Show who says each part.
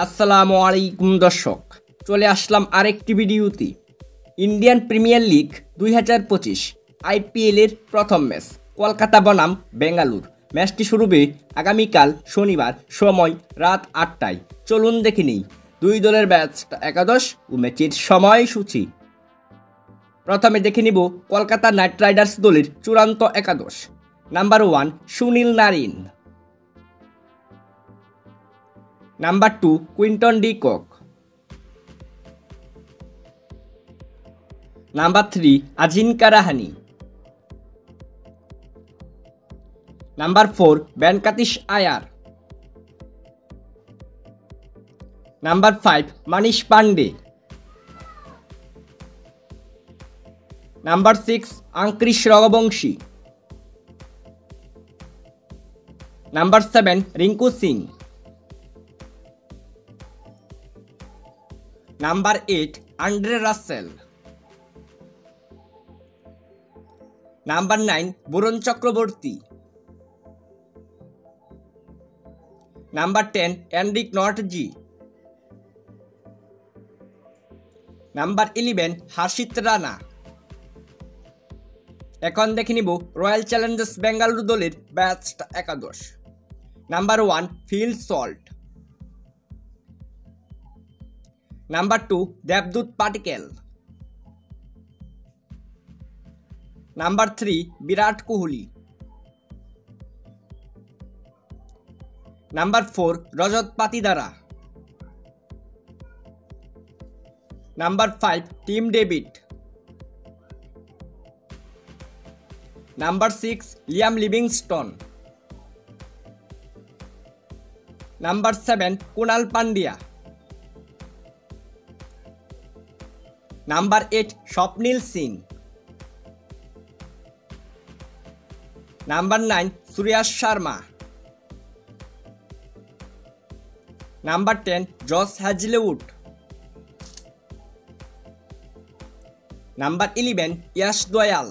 Speaker 1: আসসালামু আলাইকুম দর্শক, চলে আসলাম আরেকটি ভিডিওতে। ইন্ডিয়ান প্রিমিয়ার লিগ 2025 আইপিএলের প্রথম ম্যাচ কলকাতা বনাম বেঙ্গালুর। ম্যাচটি শুরু হবে আগামীকাল শনিবার, সময় রাত 8টায়। চলুন দেখে নিই দুই দলের ম্যাচটা একাদশ ও ম্যাচের সময়সূচি। প্রথমে দেখে নিব কলকাতা নাইট রাইডার্স দলের চূড়ান্ত একাদশ। Number 1 Sunil Narine, number 2 Quinton de Kock, number 3 Ajinkya Rahane, number 4 Venkatesh Iyer, number 5 Manish Pandey, number 6 Angkrish Raghuvanshi, number 7 Rinku Singh, number 8 Andre Russell, number 9 Varun Chakravarthy, number 10 Anrich Nortje, number 11 Harshit Rana. এখন দেখে নিব রয়্যাল চ্যালেঞ্জার্স বেঙ্গালুরু দলের ব্যাচটা একাদশ। নাম্বার 1 ফিল সল্ট, নাম্বার 2 দেবদূত Padikkal, number 3 Virat Kohli, number 4 Rajat Patidar, number 5 Tim David, number 6 Liam Livingstone, number 7 Krunal Pandya, number 8 Swapnil Singh, number 9 সুরিয়াশ Sharma, number 10 Josh Hazlewood, number 11 Yash Dayal,